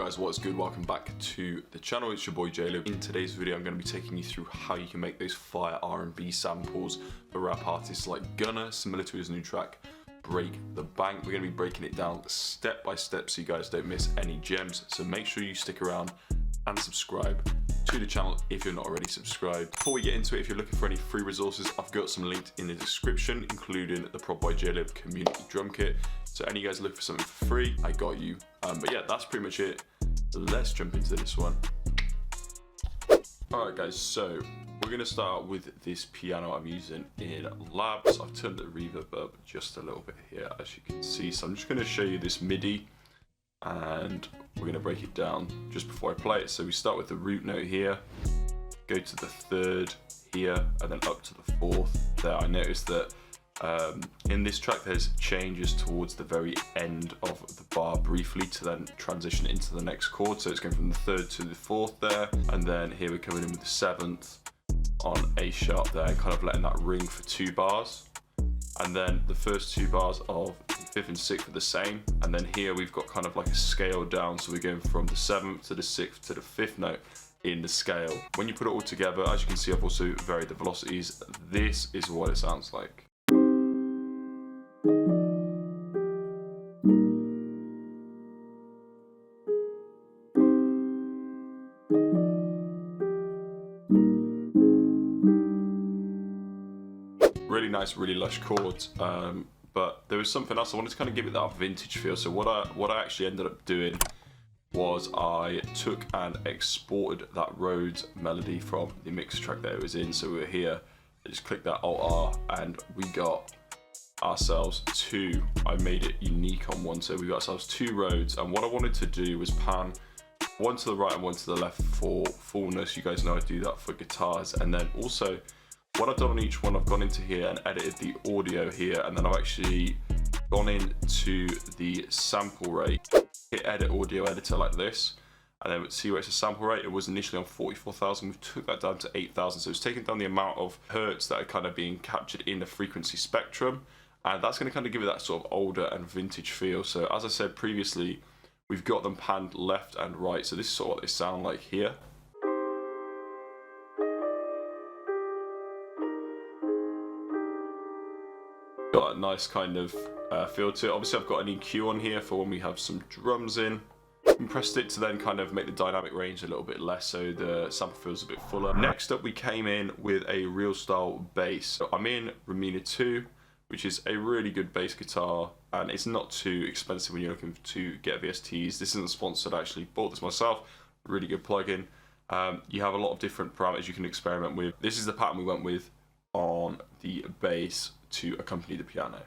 guys, what's good? Welcome back to the channel. It's your boy Jaleb. In today's video I'm going to be taking you through how you can make those fire R&B samples for rap artists like Gunna, similar to his new track Break the Bank. We're going to be breaking it down step by step so you guys don't miss any gems, so make sure you stick around and subscribe to the channel if you're not already subscribed. Before we get into it, if you're looking for any free resources, I've got some linked in the description, including the Prod by Jaleb community drum kit. So any guys looking for something for free, I got you. But yeah, that's pretty much it. Let's jump into this one. Alright guys, so we're going to start with this piano I'm using in Lab. So I've turned the reverb up just a little bit here, as you can see. So I'm just going to show you this MIDI and we're going to break it down just before I play it. So we start with the root note here, go to the third here, and then up to the fourth there. I noticed that in this track there's changes towards the very end of the bar briefly to then transition into the next chord. So it's going from the third to the fourth there, and then here we're coming in with the seventh on A sharp there, kind of letting that ring for 2 bars. And then the first 2 bars of the 5th and 6th are the same, and then here we've got kind of like a scale down, so we're going from the 7th to the 6th to the 5th note in the scale. When you put it all together, as you can see, I've also varied the velocities. This is what it sounds like. Really nice, really lush chords, but there was something else I wanted to kind of give it that vintage feel. So what I actually ended up doing was I took and exported that Rhodes melody from the mix track that it was in. So we were here, I just clicked that Alt R and we got ourselves 2. I made it unique on one, so we got ourselves 2 Rhodes, and what I wanted to do was pan one to the right and one to the left for fullness. You guys know I do that for guitars, and then also what I've done on each one, I've gone into here and edited the audio here, and then I've actually gone into the sample rate, hit edit audio editor like this, and then see where it's a sample rate. It was initially on 44,000, we took that down to 8,000, so it's taken down the amount of hertz that are kind of being captured in the frequency spectrum, and that's going to kind of give it that sort of older and vintage feel. So as I said previously, we've got them panned left and right, so this is sort of what they sound like here. Got a nice kind of feel to it. Obviously I've got an EQ on here for when we have some drums in. Compressed it to then kind of make the dynamic range a little bit less, so the sample feels a bit fuller. Next up we came in with a real style bass. So I'm in Ramina 2, which is a really good bass guitar, and it's not too expensive when you're looking to get VSTs. This isn't sponsored, I actually bought this myself. Really good plugin. You have a lot of different parameters you can experiment with. This is the pattern we went with on the bass to accompany the piano.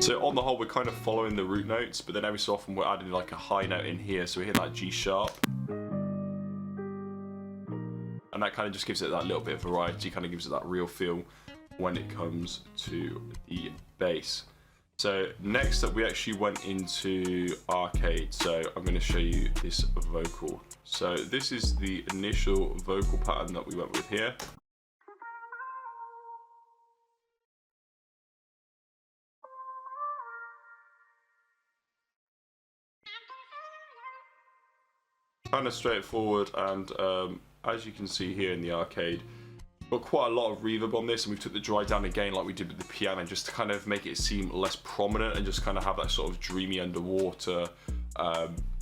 So on the whole, we're kind of following the root notes, but then every so often we're adding like a high note in here, so we hit that G sharp, and that kind of just gives it that little bit of variety, kind of gives it that real feel when it comes to the bass. So next up we actually went into arcade, so I'm going to show you this vocal. So this is the initial vocal pattern that we went with here. Kind of straightforward, and as you can see here in the arcade, got quite a lot of reverb on this, and we took the dry down again like we did with the piano, just to kind of make it seem less prominent and just kind of have that sort of dreamy underwater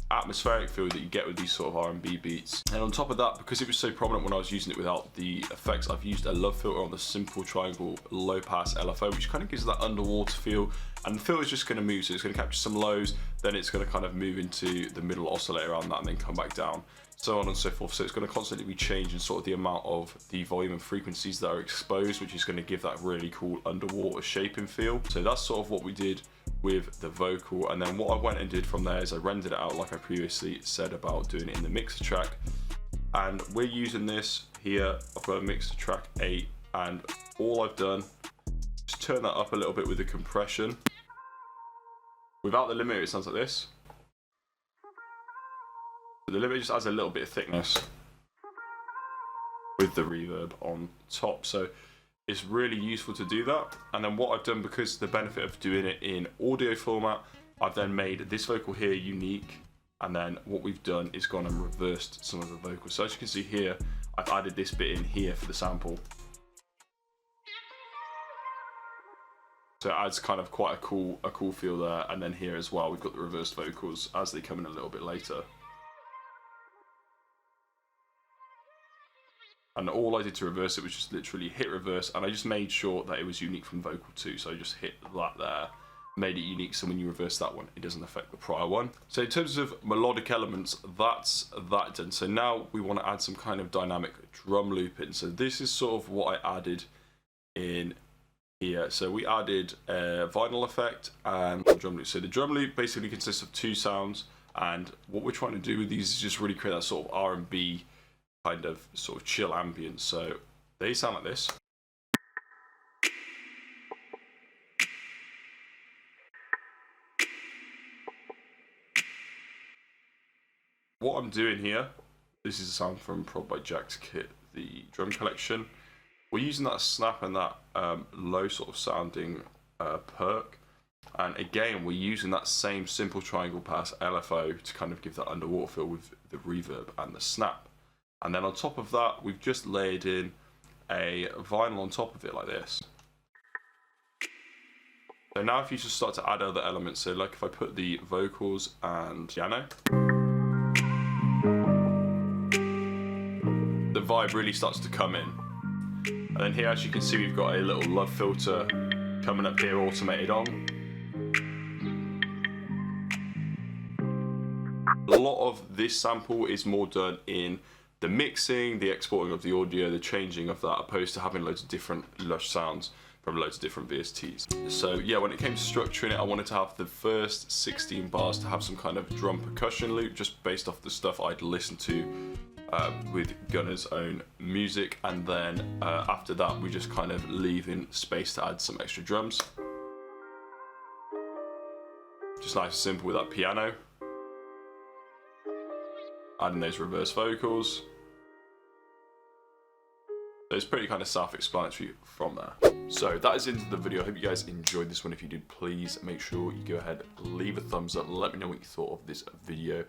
atmospheric feel that you get with these sort of R&B beats. And on top of that, because it was so prominent when I was using it without the effects, I've used a love filter on the simple triangle low pass LFO, which kind of gives that underwater feel, and the filter is just going to move, so it's going to capture some lows, then it's going to kind of move into the middle oscillator around that and then come back down, so on and so forth. So it's going to constantly be changing sort of the amount of the volume and frequencies that are exposed, which is going to give that really cool underwater shaping feel. So that's sort of what we did with the vocal, and then what I went and did from there is I rendered it out like I previously said about doing it in the mixer track, and we're using this here. I've got a mixer track 8, and all I've done is turn that up a little bit with the compression. Without the limiter, it sounds like this. The limiter just adds a little bit of thickness with the reverb on top, so it's really useful to do that. And then what I've done, because the benefit of doing it in audio format, I've then made this vocal here unique, and then what we've done is gone and reversed some of the vocals. So as you can see here, I've added this bit in here for the sample. So it adds kind of quite a cool feel there. And then here as well, we've got the reversed vocals as they come in a little bit later. And all I did to reverse it was just literally hit reverse, and I just made sure that it was unique from vocal 2. So I just hit that there, made it unique, so when you reverse that one, it doesn't affect the prior one. So in terms of melodic elements, that's that done. So now we want to add some kind of dynamic drum loop in. So this is sort of what I added in here. So we added a vinyl effect and a drum loop. So the drum loop basically consists of 2 sounds, and what we're trying to do with these is just really create that sort of R&B kind of sort of chill ambience. So they sound like this. What I'm doing here, this is a sound from Prod by Jack's kit, the drum collection. We're using that snap and that low sort of sounding perk. And again, we're using that same simple triangle pass LFO to kind of give that underwater feel with the reverb and the snap. And then on top of that, we've just layered in a vinyl on top of it like this. So now if you just start to add other elements, so like if I put the vocals and piano, the vibe really starts to come in. And then here, as you can see, we've got a little love filter coming up here, automated on. A lot of this sample is more done in the mixing, the exporting of the audio, the changing of that, opposed to having loads of different lush sounds from loads of different VSTs. So yeah, when it came to structuring it, I wanted to have the first 16 bars to have some kind of drum percussion loop, just based off the stuff I'd listened to with Gunna's own music. And then after that, we just kind of leave in space to add some extra drums. Just nice and simple with that piano. Adding those reverse vocals. So it's pretty kind of self-explanatory from there. So that is into the video. I hope you guys enjoyed this one. If you did, please make sure you go ahead, leave a thumbs up, let me know what you thought of this video,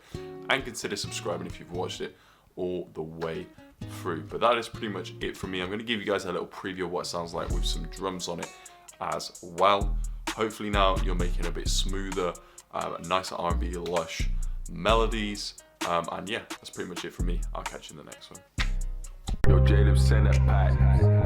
and consider subscribing if you've watched it all the way through. But that is pretty much it from me. I'm going to give you guys a little preview of what it sounds like with some drums on it as well. Hopefully now you're making a bit smoother, nice R&B lush melodies. And yeah, that's pretty much it from me. I'll catch you in the next one. Yo, J-Lib, send that pack.